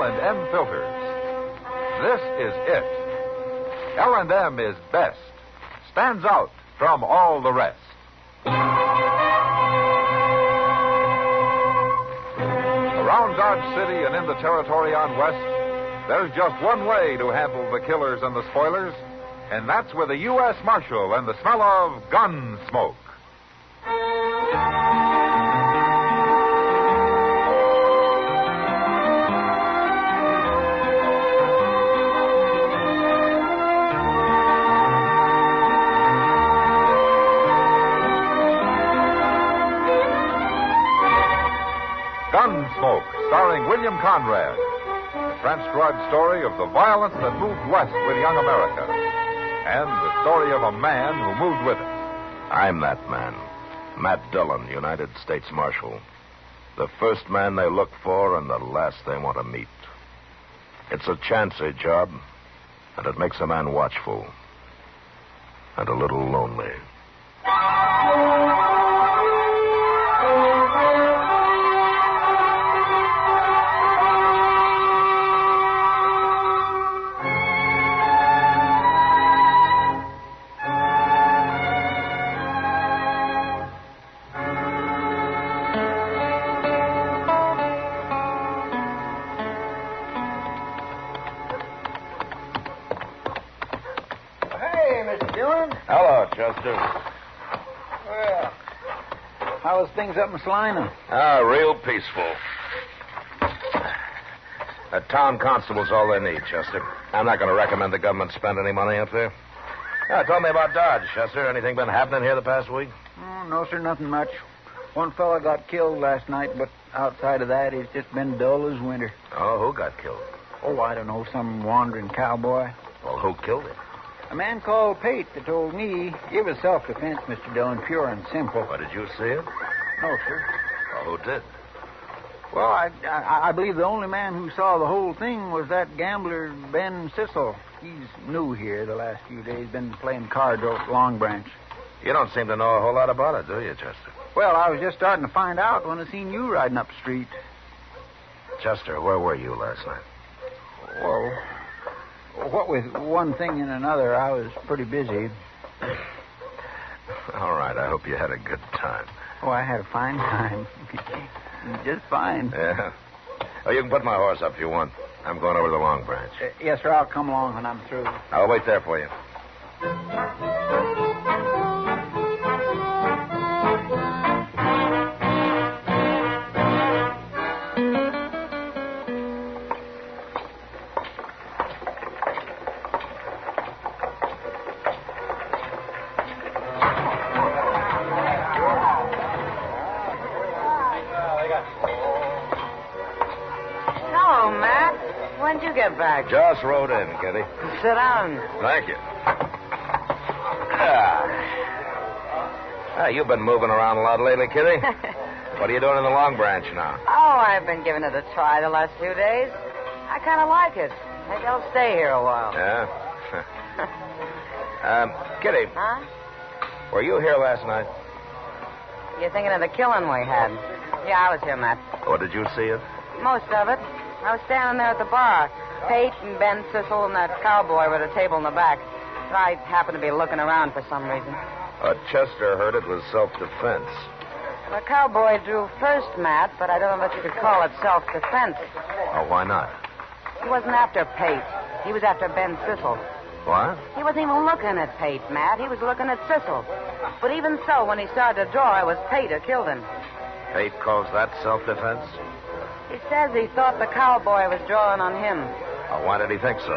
L&M filters. This is it. L&M is best. Stands out from all the rest. Around Dodge City and in the territory on West, there's just one way to handle the killers and the spoilers, and that's with a U.S. Marshal and the smell of Gunsmoke. Gunsmoke, starring William Conrad. The transcribed story of the violence that moved west with young America. And the story of a man who moved with it. I'm that man. Matt Dillon, United States Marshal. The first man they look for and the last they want to meet. It's a chancy job, and it makes a man watchful. And a little lonely. Hello, Chester. Well, how was things up in Salina? Real peaceful. A town constable's all they need, Chester. I'm not going to recommend the government spend any money up there. Tell me about Dodge, Chester. Anything been happening here the past week? Oh, no, sir, nothing much. One fella got killed last night, but outside of that, it's just been dull as winter. Oh, who got killed? Oh, I don't know, some wandering cowboy. Well, who killed him? A man called Pate that told me it was self-defense, Mr. Dillon, pure and simple. Well, did you see it? No, sir. Well, who did? Well, I believe the only man who saw the whole thing was that gambler, Ben Cecil. He's new here the last few days, been playing cards over at Long Branch. You don't seem to know a whole lot about it, do you, Chester? Well, I was just starting to find out when I seen you riding up the street. Chester, where were you last night? Well, what with one thing and another, I was pretty busy. All right, I hope you had a good time. Oh, I had a fine time. Just fine. Yeah. Oh, you can put my horse up if you want. I'm going over to the Long Branch. Yes, sir, I'll come along when I'm through. I'll wait there for you. When'd you get back? Just rode in, Kitty. Sit down. Thank you. You've been moving around a lot lately, Kitty. What are you doing in the Long Branch now? Oh, I've been giving it a try the last few days. I kind of like it. Maybe I'll stay here a while. Yeah? Kitty. Huh? Were you here last night? You're thinking of the killing we had? Yeah, I was here, Matt. Or did you see it? Most of it. I was standing there at the bar. Pate and Ben Cecil and that cowboy were at a table in the back. I happened to be looking around for some reason. Chester heard it was self-defense. The cowboy drew first, Matt, but I don't know that you could call it self-defense. Oh, why not? He wasn't after Pate. He was after Ben Cecil. What? He wasn't even looking at Pate, Matt. He was looking at Cecil. But even so, when he started to draw, it was Pate who killed him. Pate calls that self-defense? He says he thought the cowboy was drawing on him. Oh, why did he think so?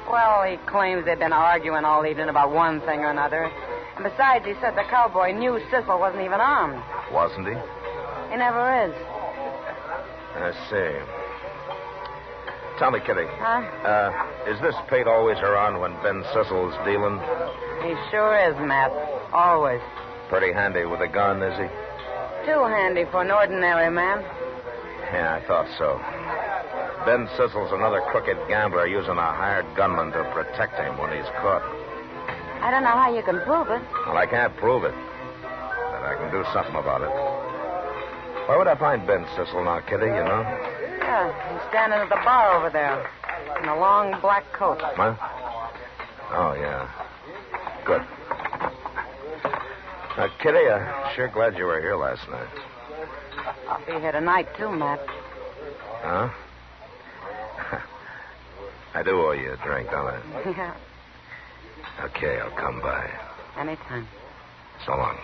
Well, he claims they'd been arguing all evening about one thing or another. And besides, he said the cowboy knew Cecil wasn't even armed. Wasn't he? He never is. I see. Tell me, Kitty. Huh? Is this Pate always around when Ben Cecil's dealing? He sure is, Matt. Always. Pretty handy with a gun, is he? Too handy for an ordinary man. Yeah, I thought so. Ben Cecil's another crooked gambler using a hired gunman to protect him when he's caught. I don't know how you can prove it. Well, I can't prove it. But I can do something about it. Where would I find Ben Cecil now, Kitty, you know? Yeah, he's standing at the bar over there in a long black coat. What? Oh, yeah. Good. Kitty, I'm sure glad you were here last night. I'll be here tonight, too, Matt. Huh? I do owe you a drink, don't I? Yeah, Okay, I'll come by. anytime. So long.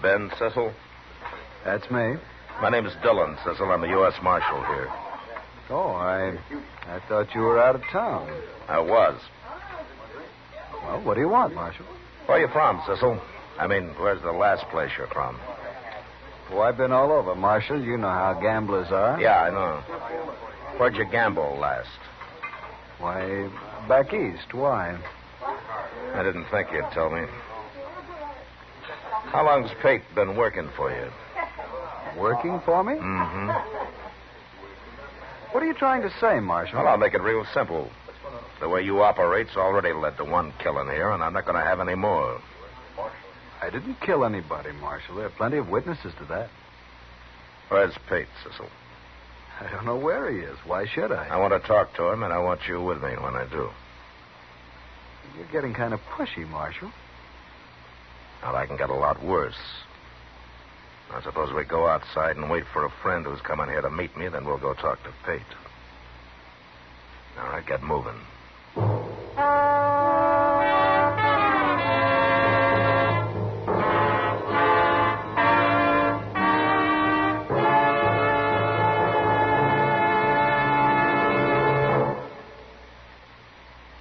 Ben, Cecil? That's me. My name's Dillon, Cecil. I'm the U.S. Marshal here. Oh, I thought you were out of town. I was. Well, what do you want, Marshal? Where are you from, Cecil? I mean, where's the last place you're from? Oh, I've been all over, Marshal. You know how gamblers are. Yeah, I know. Where'd you gamble last? Why, back east. Why? I didn't think you'd tell me. How long's Pate been working for you? Working for me? Mm-hmm. What are you trying to say, Marshal? Well, I'll make it real simple. The way you operate's already led to one killing here, and I'm not going to have any more. I didn't kill anybody, Marshal. There are plenty of witnesses to that. Where's Pate, Cecil? I don't know where he is. Why should I? I want to talk to him, and I want you with me when I do. You're getting kind of pushy, Marshal. Well, I can get a lot worse. I suppose we go outside and wait for a friend who's coming here to meet me, then we'll go talk to Pate. All right, get moving.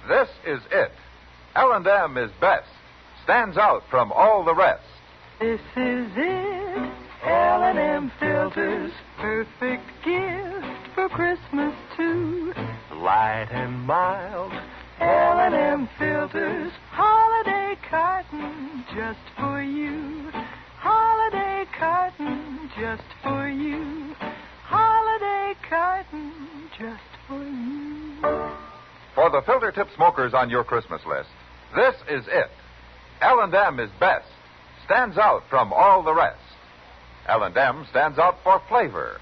This is it. L&M is best. Stands out from all the rest. This is it. L&M filters, perfect gift for Christmas too. Light and mild. L&M filters, holiday carton just for you. Holiday carton just for you. Holiday carton just for you. For the filter tip smokers on your Christmas list, this is it. L&M is best. Stands out from all the rest. L&M stands out for flavor.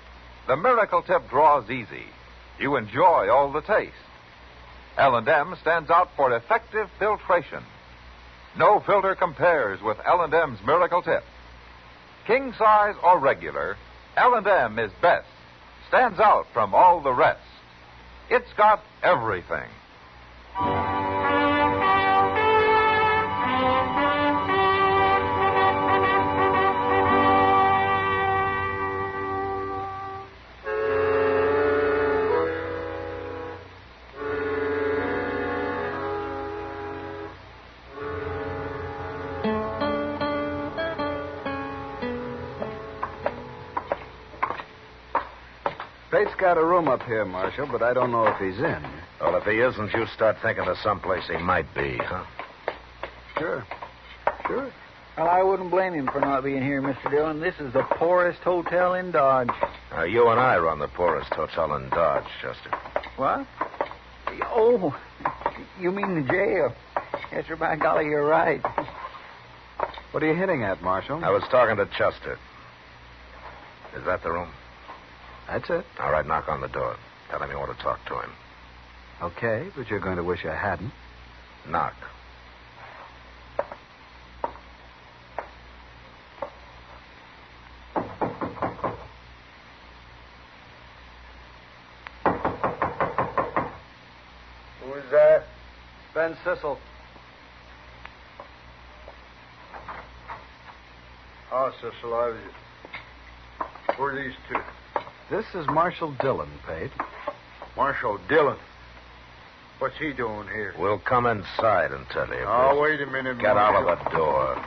The miracle tip draws easy. You enjoy all the taste. L&M stands out for effective filtration. No filter compares with L&M's miracle tip. King size or regular, L&M is best. Stands out from all the rest. It's got everything. Pate's got a room up here, Marshal, but I don't know if he's in. Well, if he isn't, you start thinking of someplace he might be, huh? Sure. Well, I wouldn't blame him for not being here, Mr. Dillon. This is the poorest hotel in Dodge. You and I run the poorest hotel in Dodge, Chester. What? Oh, you mean the jail? Yes, sir, by golly, you're right. What are you hitting at, Marshal? I was talking to Chester. Is that the room? That's it. All right, knock on the door. Tell him you want to talk to him. Okay, but you're going to wish I hadn't. Knock. Who's that? Ben Cecil. Oh, Cecil, I was... Who are these two? This is Marshal Dillon, Pate. Marshal Dillon. What's he doing here? We'll come inside and tell you. Oh, wait a minute, Get out Marshal. of the door.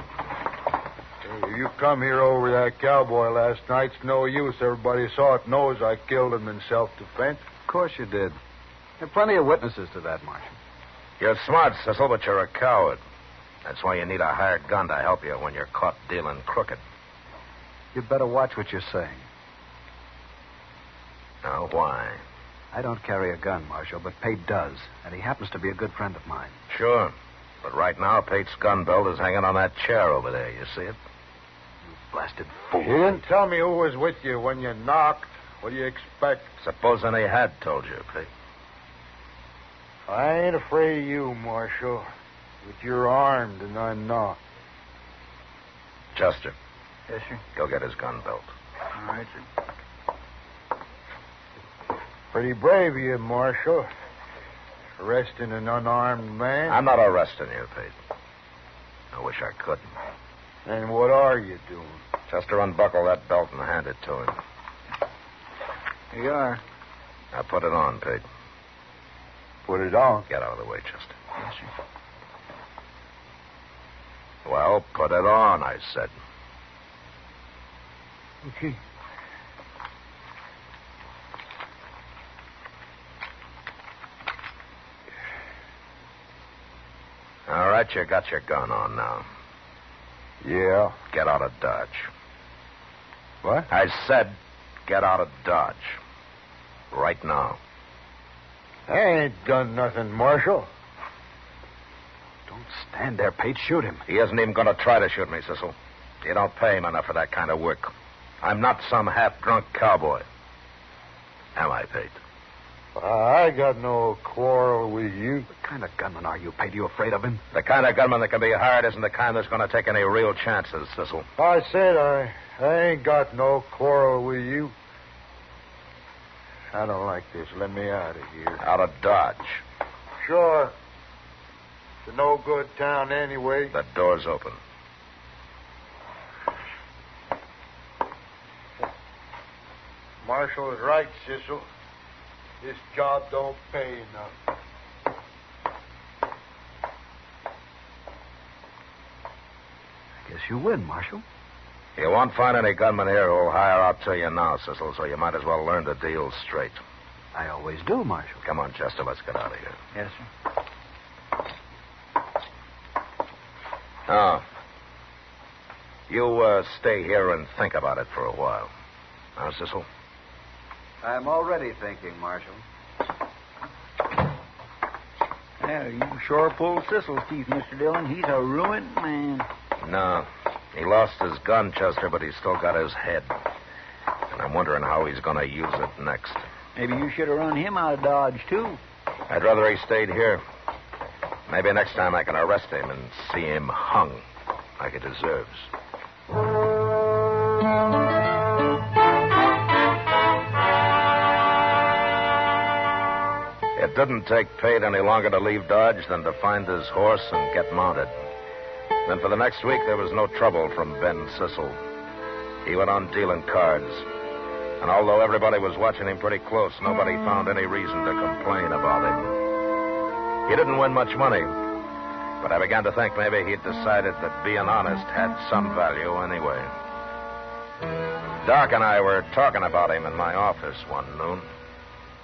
You come here over that cowboy last night. It's no use. Everybody saw it knows I killed him in self-defense. Of course you did. There are plenty of witnesses to that, Marshal. You're smart, Cecil, but you're a coward. That's why you need a hired gun to help you when you're caught dealing crooked. You'd better watch what you're saying. Now, why? I don't carry a gun, Marshal, but Pate does, and he happens to be a good friend of mine. Sure. But right now, Pate's gun belt is hanging on that chair over there. You see it? Blasted fool. You didn't tell me who was with you when you knocked. What do you expect? Supposing he had told you, Pete. I ain't afraid of you, Marshal. But you're armed and I'm not. Chester, Yes, sir. go get his gun belt. All right, sir. Pretty brave of you, Marshal. Arresting an unarmed man. I'm not arresting you, Pete. I wish I couldn't. And what are you doing? Chester, unbuckle that belt and hand it to him. Here you are. Now put it on, Pete. Put it on. Get out of the way, Chester. Yes, sir. Well, put it on, I said. Okay. All right, you got your gun on now. Yeah. Get out of Dodge. What? I said get out of Dodge. Right now. I ain't done nothing, Marshal. Don't stand there, Pate. Shoot him. He isn't even going to try to shoot me, Cecil. You don't pay him enough for that kind of work. I'm not some half-drunk cowboy. Am I, Pate? I got no quarrel with you. What kind of gunman are you, Pate? You afraid of him? The kind of gunman that can be hired isn't the kind that's going to take any real chances, Cecil. I said I ain't got no quarrel with you. I don't like this. Let me out of here. Out of Dodge. Sure. It's a no-good town anyway. The door's open. Marshal is right, Cecil. This job don't pay enough. I guess you win, Marshal. You won't find any gunmen here who'll hire out to you now, Cecil, so you might as well learn the deal straight. I always do, Marshal. Come on, Chester, let's get out of here. Yes, sir. Now, you stay here and think about it for a while. Now, Cecil? I'm already thinking, Marshal. Yeah, you sure pulled Cecil's teeth, Mr. Dillon. He's a ruined man. No. He lost his gun, Chester, but he's still got his head. And I'm wondering how he's going to use it next. Maybe you should have run him out of Dodge, too. I'd rather he stayed here. Maybe next time I can arrest him and see him hung like he deserves. It didn't take Pate any longer to leave Dodge than to find his horse and get mounted. Then for the next week, there was no trouble from Ben Cecil. He went on dealing cards. And although everybody was watching him pretty close, nobody found any reason to complain about him. He didn't win much money, but I began to think maybe he'd decided that being honest had some value anyway. Doc and I were talking about him in my office one noon.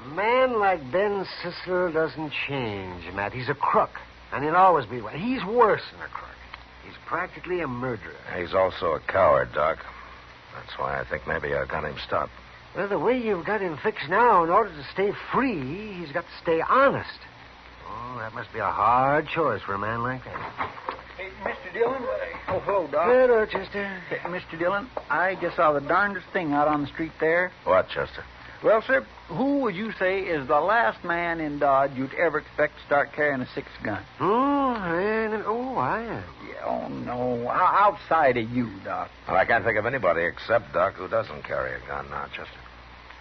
A man like Ben Cecil doesn't change, Matt. He's a crook, and he'll always be one. He's worse than a crook. He's practically a murderer. He's also a coward, Doc. That's why I think maybe I got him stopped. Well, the way you've got him fixed now, in order to stay free, he's got to stay honest. Oh, that must be a hard choice for a man like that. Hey, Mr. Dillon. Oh, hello, Doc. Hey, Rochester. Hey, Mr. Dillon, I just saw the darndest thing out on the street there. What, Chester? Well, sir, who would you say is the last man in Dodge you'd ever expect to start carrying a 6-gun? I am. Yeah, oh, no. Outside of you, Doc. Well, I can't think of anybody except Doc who doesn't carry a gun now, Chester.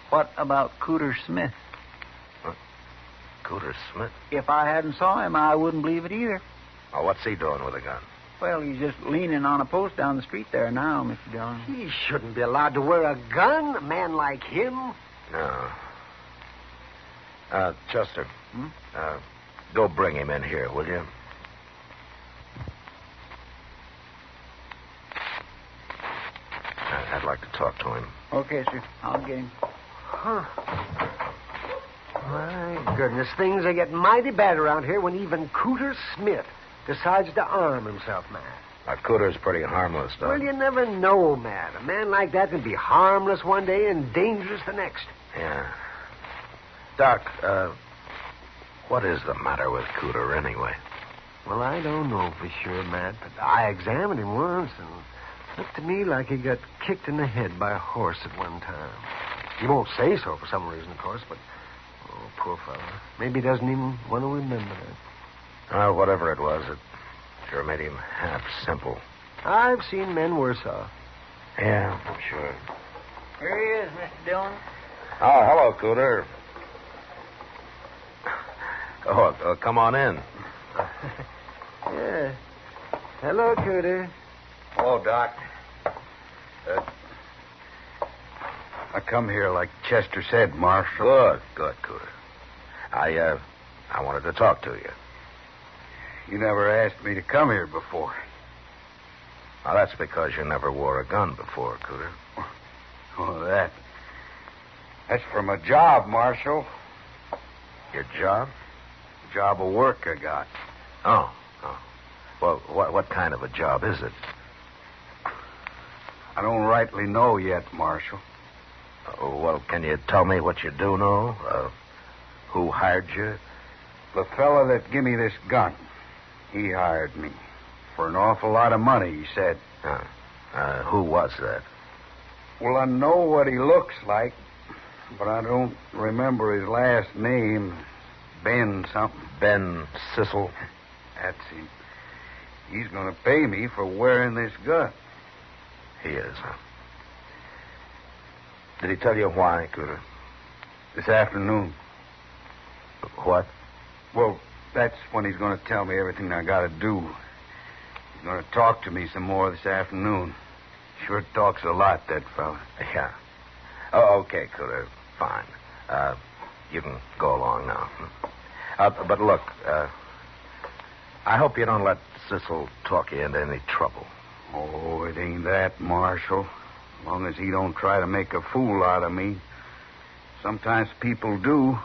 What about Cooter Smith? What? Cooter Smith? If I hadn't saw him, I wouldn't believe it either. Oh, what's he doing with a gun? Well, he's just leaning on a post down the street there now, Mr. Dillon. He shouldn't be allowed to wear a gun, a man like him. No. Chester. Go bring him in here, will you? I'd like to talk to him. Okay, sir. I'll get him. Huh. My goodness, things are getting mighty bad around here when even Cooter Smith decides to arm himself, Matt. Cooter's pretty harmless, Doc. Well, you never know, Matt. A man like that can be harmless one day and dangerous the next. Yeah. Doc, what is the matter with Cooter anyway? Well, I don't know for sure, Matt, but I examined him once, and it looked to me like he got kicked in the head by a horse at one time. He won't say so for some reason, of course, but... Oh, poor fellow. Maybe he doesn't even want to remember that. Well, whatever it was, it sure made him half simple. I've seen men worse off. Yeah, I'm sure. Here he is, Mr. Dillon. Oh, hello, Cooter. Oh, come on in. Yeah. Hello, Cooter. Hello, Doc. I come here like Chester said, Marshal. Good, Cooter. I wanted to talk to you. You never asked me to come here before. Well, that's because you never wore a gun before, Cooter. Oh, that's from a job, Marshal. Your job? Job of work I got. Oh. Well, what kind of a job is it? I don't rightly know yet, Marshal. Well, can you tell me what you do know? Who hired you? The fella that give me this gun, he hired me. For an awful lot of money, he said. Who was that? Well, I know what he looks like, but I don't remember his last name. Ben something. Ben Cecil? That's him. He's going to pay me for wearing this gun. He is, huh? Did he tell you why, Cooter? This afternoon. What? Well, that's when he's going to tell me everything I got to do. He's going to talk to me some more this afternoon. Sure talks a lot, that fella. Yeah. Oh, okay, Cooter. Fine. You can go along now. But look, I hope you don't let Cecil talk you into any trouble. Oh, it ain't that, Marshal. As long as he don't try to make a fool out of me. Sometimes people do.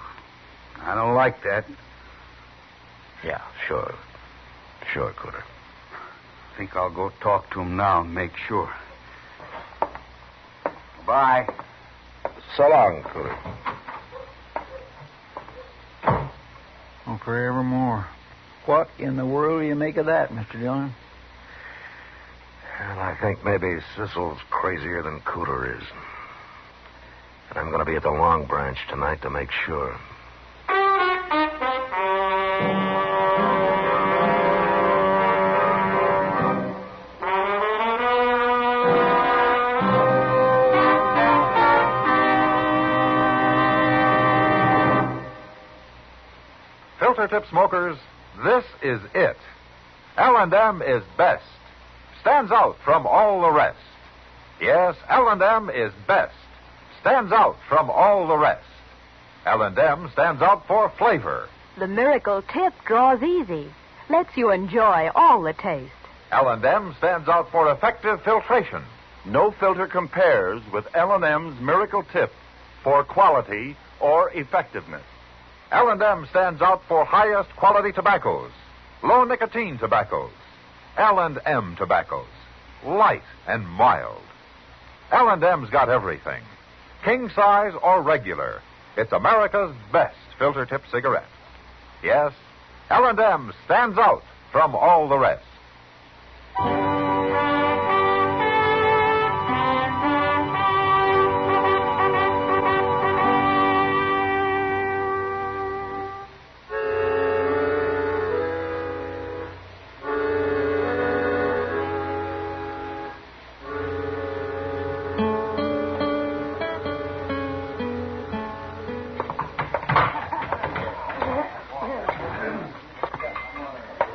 I don't like that. Yeah, sure. Sure, Cooter. I think I'll go talk to him now and make sure. Bye. So long, Cooter. Oh, forevermore. What in the world do you make of that, Mr. Dillon? Well, I think maybe Cecil's crazier than Cooter is. And I'm going to be at the Long Branch tonight to make sure. Filter tip smokers, this is it. L&M is best. Stands out from all the rest. Yes, L&M is best. Stands out from all the rest. L&M stands out for flavor. The miracle tip draws easy. Lets you enjoy all the taste. L&M stands out for effective filtration. No filter compares with L&M's miracle tip for quality or effectiveness. L&M stands out for highest quality tobaccos, low nicotine tobaccos, L&M tobaccos, light and mild. L&M's got everything, king size or regular. It's America's best filter tip cigarette. Yes, L&M stands out from all the rest.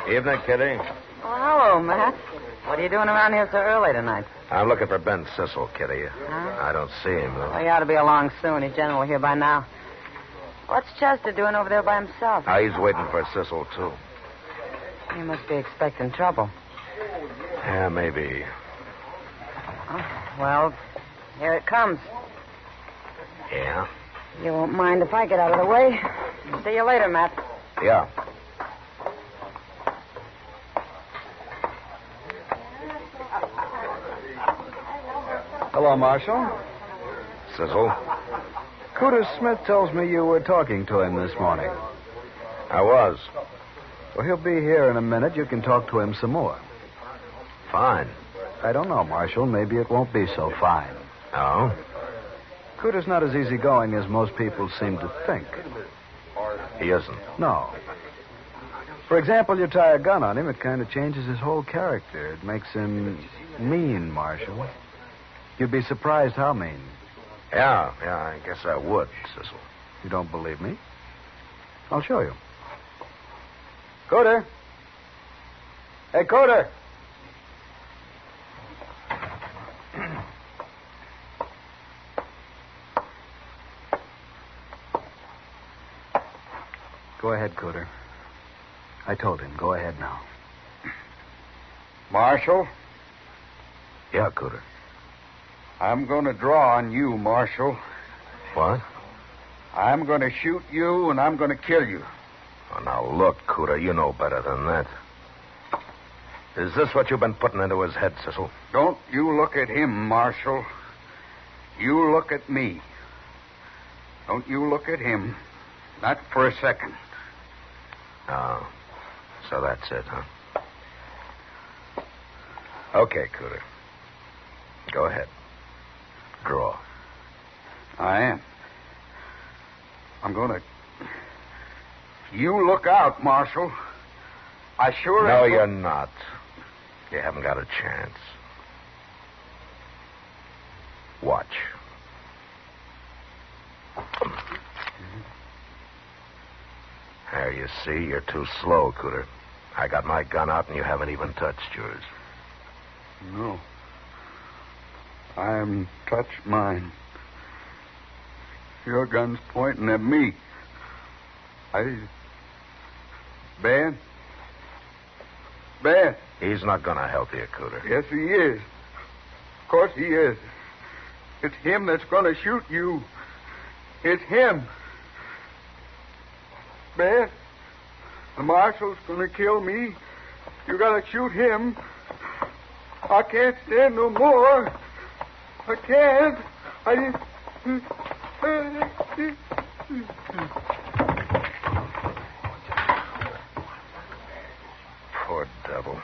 Evening, Kitty. Oh, hello, Matt. What are you doing around here so early tonight? I'm looking for Ben Cecil, Kitty. I don't see him, though. Well, he ought to be along soon. He's generally here by now. What's Chester doing over there by himself? He's waiting for Cecil, too. He must be expecting trouble. Yeah, maybe. Oh, well, here it comes. Yeah? You won't mind if I get out of the way. See you later, Matt. Yeah. Hello, Marshal. Cecil? Cooter Smith tells me you were talking to him this morning. I was. Well, he'll be here in a minute. You can talk to him some more. Fine. I don't know, Marshal. Maybe it won't be so fine. Oh? Cooter's not as easygoing as most people seem to think. He isn't. No. For example, you tie a gun on him, it kind of changes his whole character. It makes him mean, Marshal. You'd be surprised how mean. Yeah, I guess I would, Cecil. You don't believe me? I'll show you. Cooter. Hey, Cooter. Go ahead, Cooter. I told him. Go ahead now. Marshal, Yeah, Cooter. I'm going to draw on you, Marshal. What? I'm going to shoot you, and I'm going to kill you. Oh, now, look, Cooter, you know better than that. Is this what you've been putting into his head, Cecil? Don't you look at him, Marshal. You look at me. Don't you look at him. Not for a second. Oh, so that's it, huh? Okay, Cooter. Go ahead. Draw. I am. I'm going to... You look out, Marshal. I sure No, am. you're not. You haven't got a chance. Watch. There, you see, you're too slow, Cooter. I got my gun out and you haven't even touched yours. No. I haven't touched mine. Your gun's pointing at me. Ben? He's not going to help you, Cooter. Yes, he is. Of course he is. It's him that's going to shoot you. It's him. Ben, the marshal's going to kill me. You got to shoot him. I can't stand no more. I can't. Poor devil.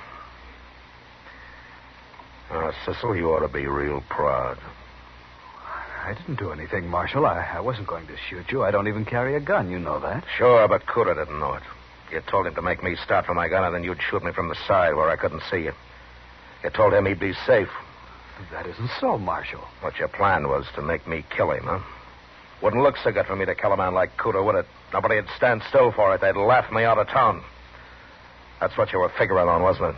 Cecil, you ought to be real proud. I didn't do anything, Marshal. I wasn't going to shoot you. I don't even carry a gun. You know that. Sure, but Cooter didn't know it. You told him to make me start for my gun, and then you'd shoot me from the side where I couldn't see you. You told him he'd be safe. That isn't so, Marshal. What your plan was to make me kill him, huh? Wouldn't look so good for me to kill a man like Cooter, would it? Nobody'd stand still for it. They'd laugh me out of town. That's what you were figuring on, wasn't it?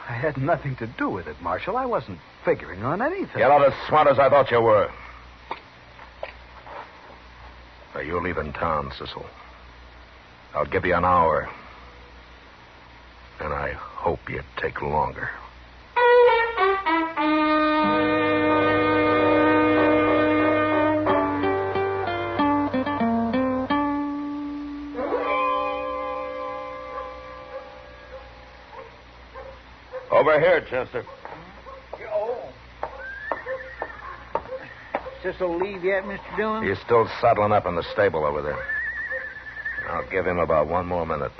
I had nothing to do with it, Marshal. I wasn't figuring on anything. You're not as smart as I thought you were. Now, you're leaving town, Cecil. I'll give you an hour. And I hope you take longer. Over here, Chester. Cecil leave yet, Mr. Dillon? He's still saddling up in the stable over there. I'll give him about one more minute.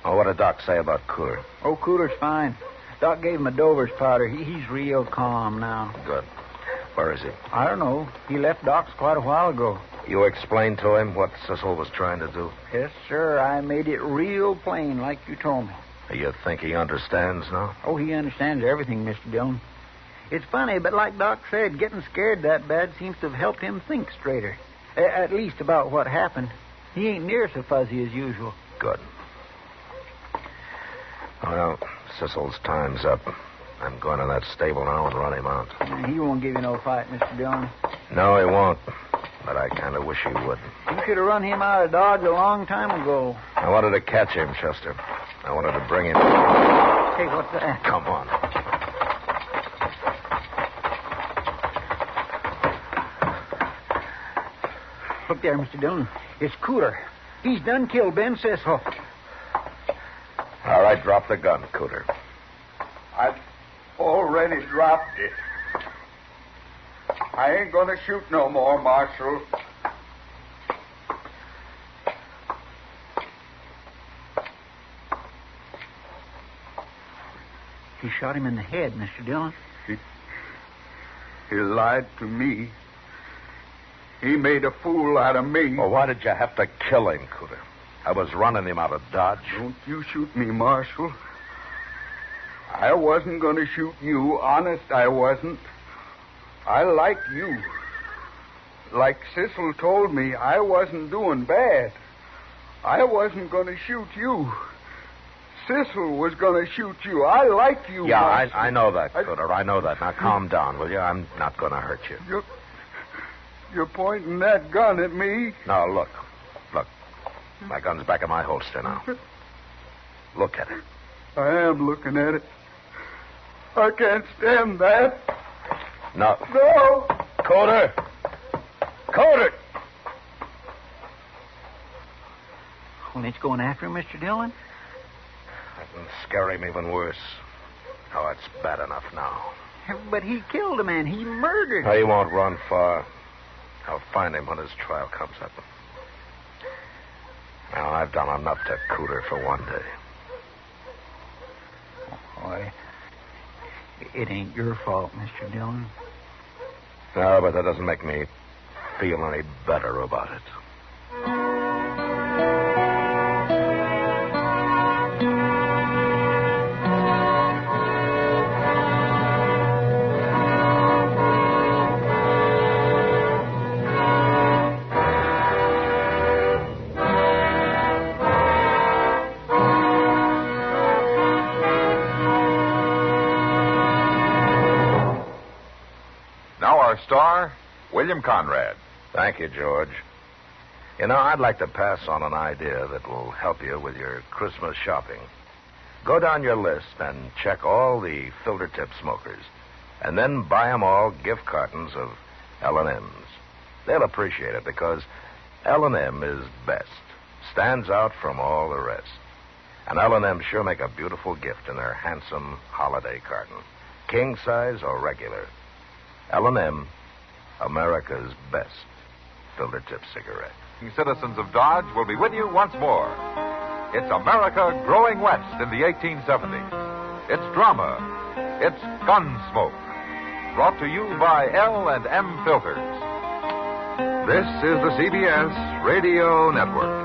Oh, what did Doc say about Cooter? Oh, Cooter's fine. Doc gave him a Dover's powder. He's real calm now. Good. Where is he? I don't know. He left Doc's quite a while ago. You explained to him what Cecil was trying to do? Yes, sir. I made it real plain, like you told me. You think he understands now? Oh, he understands everything, Mr. Dillon. It's funny, but like Doc said, getting scared that bad seems to have helped him think straighter. At least about what happened. He ain't near so fuzzy as usual. Good. Well, Cecil's time's up. I'm going to that stable now and run him out. He won't give you no fight, Mr. Dillon. No, he won't. But I kind of wish he would. You should have run him out of Dodge a long time ago. I wanted to catch him, Chester. I wanted to bring him... Hey, what's that? Come on. Look there, Mr. Dillon. It's Cooter. He's done killed Ben Cecil. All right, drop the gun, Cooter. I've already dropped it. I ain't going to shoot no more, Marshal. shot him in the head, Mr. Dillon. He lied to me. He made a fool out of me. Well, why did you have to kill him, Cooter? I was running him out of Dodge. Don't you shoot me, Marshal. I wasn't going to shoot you. Honest, I wasn't. I like you. Like Cecil told me, I wasn't doing bad. I wasn't going to shoot you. Cecil was going to shoot you. I like you, Yeah, Marshal. I know that, Cooter. I know that. Now, calm down, will you? I'm not going to hurt you. You're pointing that gun at me? No, look. Look. My gun's back in my holster now. Look at it. I am looking at it. I can't stand that. No. No! Cooter! Cooter! Well, it's going after him, Mr. Dillon? That can scare him even worse. Oh, it's bad enough now. But he killed a man. He murdered. He won't run far. I'll find him when his trial comes up. Now, I've done enough to Cooter for one day. Boy, it ain't your fault, Mr. Dillon. No, but that doesn't make me feel any better about it. Star, William Conrad. Thank you, George. You know, I'd like to pass on an idea that will help you with your Christmas shopping. Go down your list and check all the filter tip smokers, and then buy them all gift cartons of L&M's. They'll appreciate it because L&M is best, stands out from all the rest. And L&M sure make a beautiful gift in their handsome holiday carton, king size or regular. L&M, America's best filter tip cigarette. Citizens of Dodge will be with you once more. It's America growing west in the 1870s. It's drama. It's Gunsmoke. Brought to you by L&M Filters. This is the CBS Radio Network.